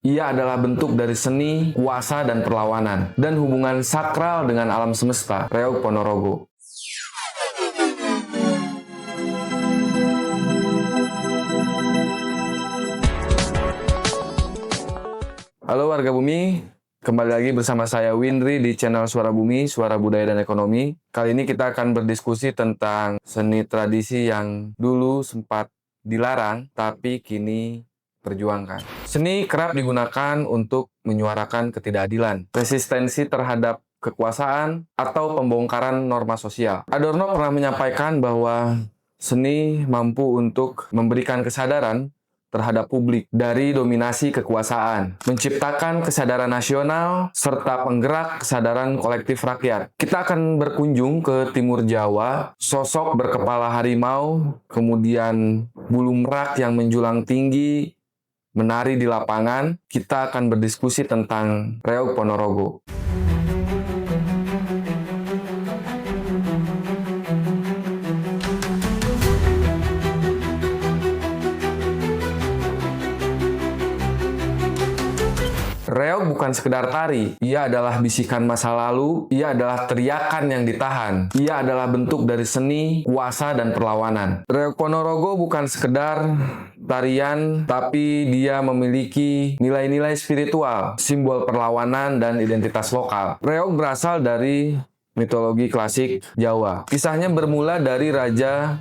Ia adalah bentuk dari seni, kuasa, dan perlawanan, dan hubungan sakral dengan alam semesta. Reog Ponorogo. Halo warga bumi, kembali lagi bersama saya Winry di channel Suara Bumi, Suara Budaya dan Ekonomi. Kali ini kita akan berdiskusi tentang seni tradisi yang dulu sempat dilarang, tapi kini perjuangkan. Seni kerap digunakan untuk menyuarakan ketidakadilan, resistensi terhadap kekuasaan, atau pembongkaran norma sosial. Adorno pernah menyampaikan bahwa seni mampu untuk memberikan kesadaran terhadap publik dari dominasi kekuasaan, menciptakan kesadaran nasional, serta penggerak kesadaran kolektif rakyat. Kita akan berkunjung ke Timur Jawa, sosok berkepala harimau, kemudian bulu merak yang menjulang tinggi, menari di lapangan. Kita akan berdiskusi tentang Reog Ponorogo. Reog bukan sekedar tari, ia adalah bisikan masa lalu, ia adalah teriakan yang ditahan, ia adalah bentuk dari seni, kuasa, dan perlawanan. Reog Ponorogo bukan sekedar tarian, tapi dia memiliki nilai-nilai spiritual, simbol perlawanan, dan identitas lokal. Reog berasal dari mitologi klasik Jawa. Kisahnya bermula dari Raja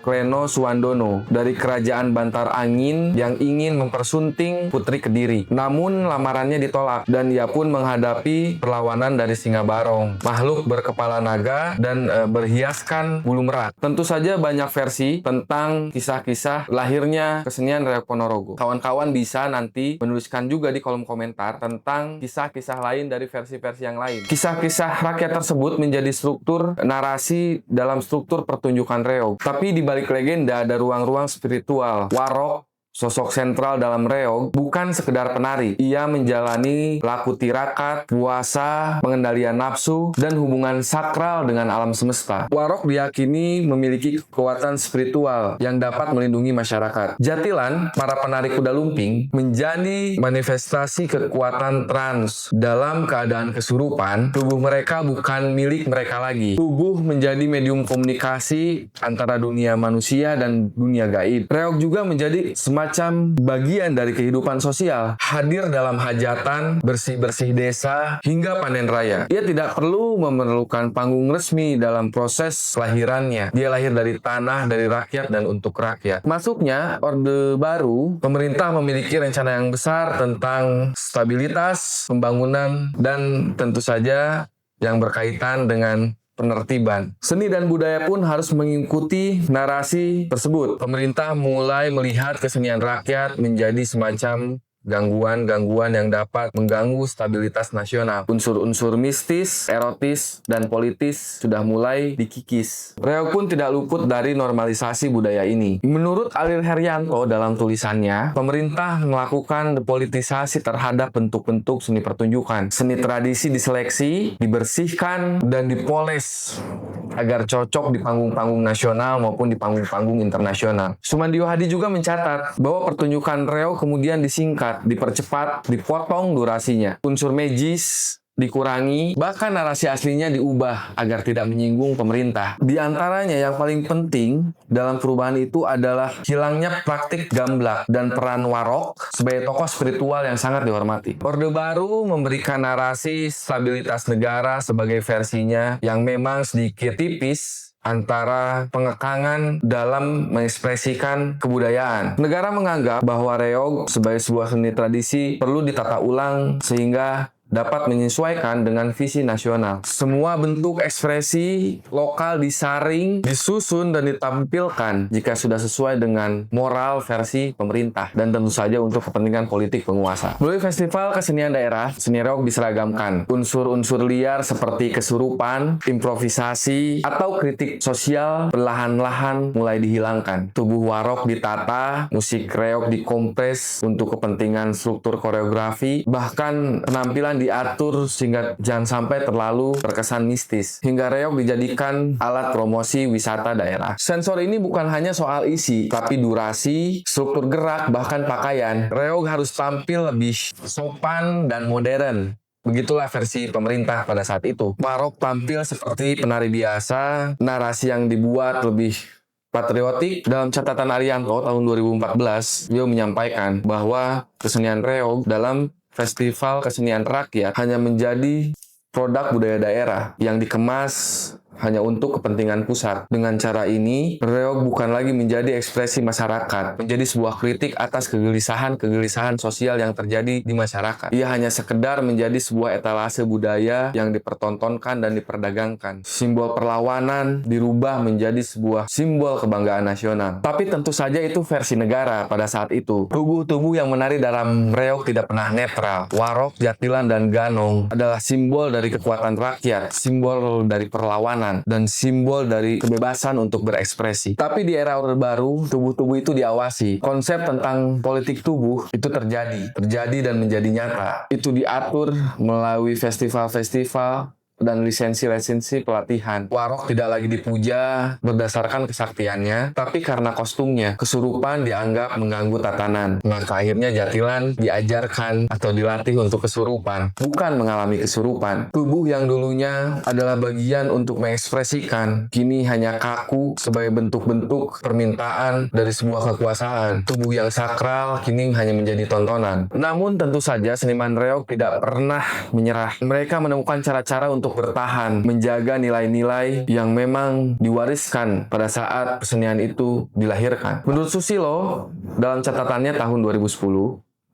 Kleno Suwandono dari kerajaan Bantar Angin yang ingin mempersunting Putri Kediri. Namun lamarannya ditolak dan ia pun menghadapi perlawanan dari Singa Barong, makhluk berkepala naga dan berhiaskan bulu merak. Tentu saja banyak versi tentang kisah-kisah lahirnya kesenian Reog Ponorogo. Kawan-kawan bisa nanti menuliskan juga di kolom komentar tentang kisah-kisah lain dari versi-versi yang lain. Kisah-kisah rakyat tersebut menjadi struktur narasi dalam struktur pertunjukan reog. Tapi di balik legenda ada ruang-ruang spiritual. Warok, sosok sentral dalam reog, bukan sekedar penari. Ia menjalani laku tirakat, puasa, pengendalian nafsu, dan hubungan sakral dengan alam semesta. Warok diyakini memiliki kekuatan spiritual yang dapat melindungi masyarakat. Jatilan, para penari kuda lumping, menjadi manifestasi kekuatan trans. Dalam keadaan kesurupan, tubuh mereka bukan milik mereka lagi. Tubuh menjadi medium komunikasi antara dunia manusia dan dunia gaib. Reog juga menjadi semacam bagian dari kehidupan sosial, hadir dalam hajatan, bersih-bersih desa, hingga panen raya. Ia tidak perlu memerlukan panggung resmi dalam proses kelahirannya. Dia lahir dari tanah, dari rakyat, dan untuk rakyat. Masuknya Orde Baru, pemerintah memiliki rencana yang besar tentang stabilitas, pembangunan, dan tentu saja yang berkaitan dengan penertiban. Seni dan budaya pun harus mengikuti narasi tersebut. Pemerintah mulai melihat kesenian rakyat menjadi semacam gangguan-gangguan yang dapat mengganggu stabilitas nasional. Unsur-unsur mistis, erotis, dan politis sudah mulai dikikis. Reog pun tidak luput dari normalisasi budaya ini. Menurut Alil Heryanto dalam tulisannya, pemerintah melakukan depolitisasi terhadap bentuk-bentuk seni pertunjukan. Seni tradisi diseleksi, dibersihkan, dan dipoles agar cocok di panggung-panggung nasional maupun di panggung-panggung internasional. Sumandio Hadi juga mencatat bahwa pertunjukan reog kemudian disingkat, dipercepat, dipotong durasinya. Unsur magis dikurangi, bahkan narasi aslinya diubah agar tidak menyinggung pemerintah. Di antaranya yang paling penting dalam perubahan itu adalah hilangnya praktik gamblak dan peran warok sebagai tokoh spiritual yang sangat dihormati. Orde Baru memberikan narasi stabilitas negara sebagai versinya yang memang sedikit tipis antara pengekangan dalam mengekspresikan kebudayaan. Negara menganggap bahwa reog sebagai sebuah seni tradisi perlu ditata ulang sehingga dapat menyesuaikan dengan visi nasional. Semua bentuk ekspresi lokal disaring, disusun, dan ditampilkan jika sudah sesuai dengan moral versi pemerintah dan tentu saja untuk kepentingan politik penguasa. Melalui festival kesenian daerah, seni reog diseragamkan. Unsur-unsur liar seperti kesurupan, improvisasi, atau kritik sosial perlahan-lahan mulai dihilangkan. Tubuh warok ditata, musik reog dikompres untuk kepentingan struktur koreografi, bahkan penampilan diatur sehingga jangan sampai terlalu terkesan mistis, hingga reog dijadikan alat promosi wisata daerah. Sensor ini bukan hanya soal isi, tapi durasi, struktur gerak, bahkan pakaian. Reog harus tampil lebih sopan dan modern. Begitulah versi pemerintah pada saat itu. Warok tampil seperti penari biasa, narasi yang dibuat lebih patriotik. Dalam catatan Arianto tahun 2014, beliau menyampaikan bahwa kesenian reog dalam festival kesenian rakyat hanya menjadi produk budaya daerah yang dikemas hanya untuk kepentingan pusat. Dengan cara ini, reog bukan lagi menjadi ekspresi masyarakat, menjadi sebuah kritik atas kegelisahan sosial yang terjadi di masyarakat. Ia hanya sekedar menjadi sebuah etalase budaya yang dipertontonkan dan diperdagangkan. Simbol perlawanan dirubah menjadi sebuah simbol kebanggaan nasional. Tapi tentu saja itu versi negara pada saat itu. Tubuh-tubuh yang menari dalam reog tidak pernah netral. Warok, jatilan, dan ganong adalah simbol dari kekuatan rakyat, simbol dari perlawanan, dan simbol dari kebebasan untuk berekspresi. Tapi di era Orde Baru, tubuh-tubuh itu diawasi. Konsep tentang politik tubuh itu terjadi dan menjadi nyata. Itu diatur melalui festival-festival dan lisensi-lisensi pelatihan. Warok tidak lagi dipuja berdasarkan kesaktiannya, tapi karena kostumnya. Kesurupan dianggap mengganggu tatanan. Maka akhirnya jatilan diajarkan atau dilatih untuk kesurupan, bukan mengalami kesurupan. Tubuh yang dulunya adalah bagian untuk mengekspresikan, kini hanya kaku sebagai bentuk-bentuk permintaan dari sebuah kekuasaan. Tubuh yang sakral kini hanya menjadi tontonan. Namun tentu saja seniman reog tidak pernah menyerah. Mereka menemukan cara-cara untuk bertahan, menjaga nilai-nilai yang memang diwariskan pada saat kesenian itu dilahirkan. Menurut Susilo, dalam catatannya tahun 2010,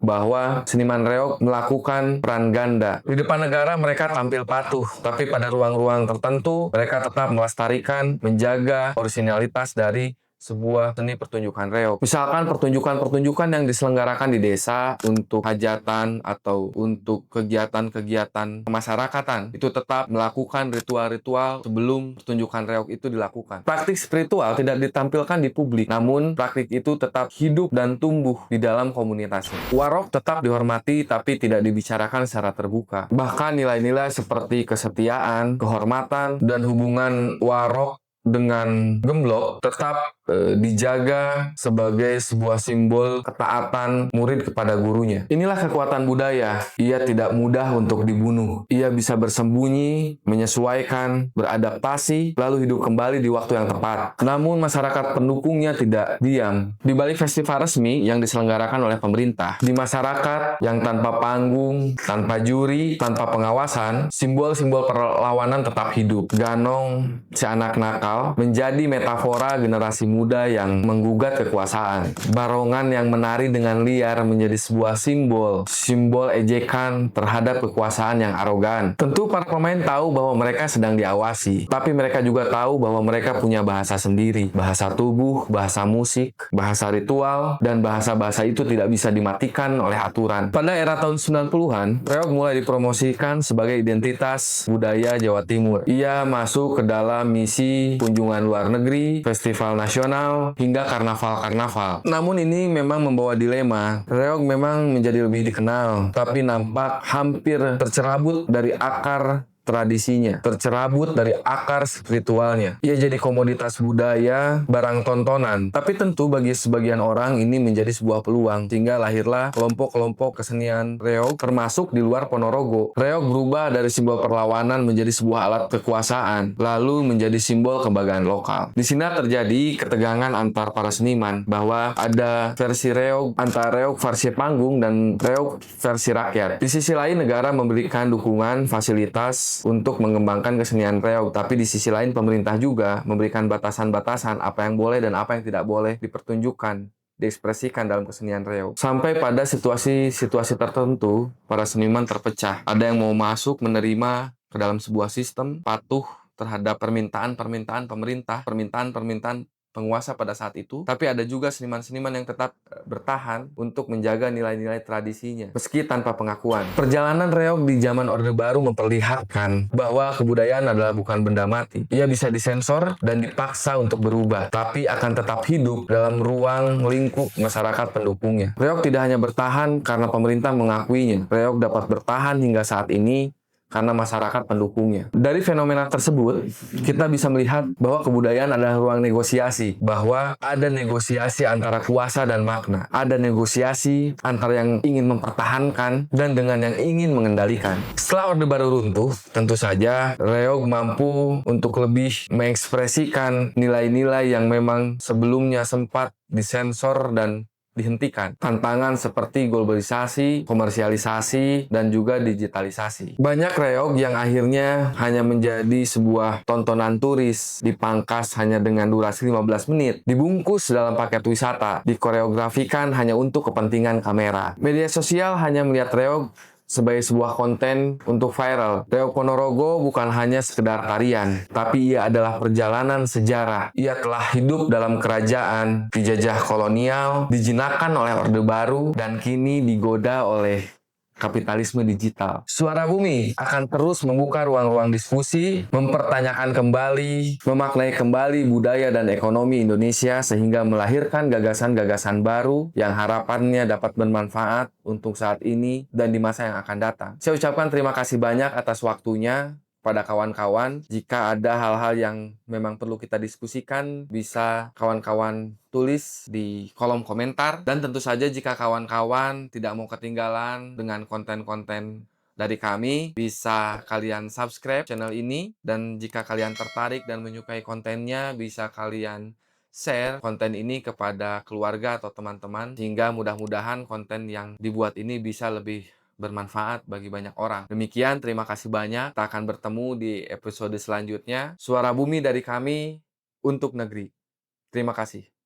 bahwa seniman reog melakukan peran ganda. Di depan negara mereka tampil patuh, tapi pada ruang-ruang tertentu mereka tetap melestarikan, menjaga orisinalitas dari sebuah seni pertunjukan reog. Misalkan pertunjukan-pertunjukan yang diselenggarakan di desa untuk hajatan atau untuk kegiatan-kegiatan kemasyarakatan, itu tetap melakukan ritual-ritual sebelum pertunjukan reog itu dilakukan. Praktik spiritual tidak ditampilkan di publik, namun praktik itu tetap hidup dan tumbuh di dalam komunitasnya. Warok tetap dihormati tapi tidak dibicarakan secara terbuka. Bahkan nilai-nilai seperti kesetiaan, kehormatan, dan hubungan warok dengan gemblok tetap dijaga sebagai sebuah simbol ketaatan murid kepada gurunya. Inilah kekuatan budaya. Ia tidak mudah untuk dibunuh. Ia bisa bersembunyi, menyesuaikan, beradaptasi, lalu hidup kembali di waktu yang tepat. Namun masyarakat pendukungnya tidak diam. Di balik festival resmi yang diselenggarakan oleh pemerintah, di masyarakat yang tanpa panggung, tanpa juri, tanpa pengawasan, simbol-simbol perlawanan tetap hidup. Ganong, si anak nakal, menjadi metafora generasi muda yang menggugat kekuasaan. Barongan yang menari dengan liar menjadi sebuah simbol ejekan terhadap kekuasaan yang arogan. Tentu para pemain tahu bahwa mereka sedang diawasi, tapi mereka juga tahu bahwa mereka punya bahasa sendiri. Bahasa tubuh, bahasa musik, bahasa ritual, dan bahasa-bahasa itu tidak bisa dimatikan oleh aturan. Pada era tahun 90-an, reog mulai dipromosikan sebagai identitas budaya Jawa Timur. Ia masuk ke dalam misi kunjungan luar negeri, festival nasional, hingga karnaval-karnaval. Namun ini memang membawa dilema. Reog memang menjadi lebih dikenal, tapi nampak hampir tercerabut dari akar tradisinya, tercerabut dari akar spiritualnya. Ia jadi komoditas budaya, barang tontonan. Tapi tentu bagi sebagian orang ini menjadi sebuah peluang, sehingga lahirlah kelompok-kelompok kesenian reog termasuk di luar Ponorogo. Reog berubah dari simbol perlawanan menjadi sebuah alat kekuasaan, lalu menjadi simbol kebanggaan lokal. Di sini terjadi ketegangan antar para seniman, bahwa ada versi reog, antara reog versi panggung dan reog versi rakyat. Di sisi lain, negara memberikan dukungan, fasilitas untuk mengembangkan kesenian reog, tapi di sisi lain pemerintah juga memberikan batasan-batasan apa yang boleh dan apa yang tidak boleh dipertunjukkan, diekspresikan dalam kesenian reog. Sampai pada situasi-situasi tertentu, para seniman terpecah. Ada yang mau masuk menerima ke dalam sebuah sistem, patuh terhadap permintaan-permintaan pemerintah, permintaan-permintaan penguasa pada saat itu, tapi ada juga seniman-seniman yang tetap bertahan untuk menjaga nilai-nilai tradisinya, meski tanpa pengakuan. Perjalanan reog di zaman Orde Baru memperlihatkan bahwa kebudayaan adalah bukan benda mati. Ia bisa disensor dan dipaksa untuk berubah, tapi akan tetap hidup dalam ruang lingkup masyarakat pendukungnya. Reog tidak hanya bertahan karena pemerintah mengakuinya. Reog dapat bertahan hingga saat ini karena masyarakat pendukungnya. Dari fenomena tersebut, kita bisa melihat bahwa kebudayaan adalah ruang negosiasi, bahwa ada negosiasi antara kuasa dan makna, ada negosiasi antara yang ingin mempertahankan dan dengan yang ingin mengendalikan. Setelah Orde Baru runtuh, tentu saja reog mampu untuk lebih mengekspresikan nilai-nilai yang memang sebelumnya sempat disensor dan dihentikan. Tantangan seperti globalisasi, komersialisasi, dan juga digitalisasi. Banyak reog yang akhirnya hanya menjadi sebuah tontonan turis, dipangkas hanya dengan durasi 15 menit, dibungkus dalam paket wisata, dikoreografikan hanya untuk kepentingan kamera. Media sosial hanya melihat reog sebagai sebuah konten untuk viral. Reog Ponorogo bukan hanya sekedar tarian, tapi ia adalah perjalanan sejarah. Ia telah hidup dalam kerajaan, dijajah kolonial, dijinakan oleh Orde Baru, dan kini digoda oleh kapitalisme digital. Suara Bumi akan terus membuka ruang-ruang diskusi, mempertanyakan kembali, memaknai kembali budaya dan ekonomi Indonesia sehingga melahirkan gagasan-gagasan baru yang harapannya dapat bermanfaat untuk saat ini dan di masa yang akan datang. Saya ucapkan terima kasih banyak atas waktunya pada kawan-kawan. Jika ada hal-hal yang memang perlu kita diskusikan, bisa kawan-kawan tulis di kolom komentar. Dan tentu saja jika kawan-kawan tidak mau ketinggalan dengan konten-konten dari kami, bisa kalian subscribe channel ini. Dan jika kalian tertarik dan menyukai kontennya, bisa kalian share konten ini kepada keluarga atau teman-teman, sehingga mudah-mudahan konten yang dibuat ini bisa lebih bermanfaat bagi banyak orang. Demikian, terima kasih banyak. Kita akan bertemu di episode selanjutnya. Suara Bumi dari kami untuk negeri. Terima kasih.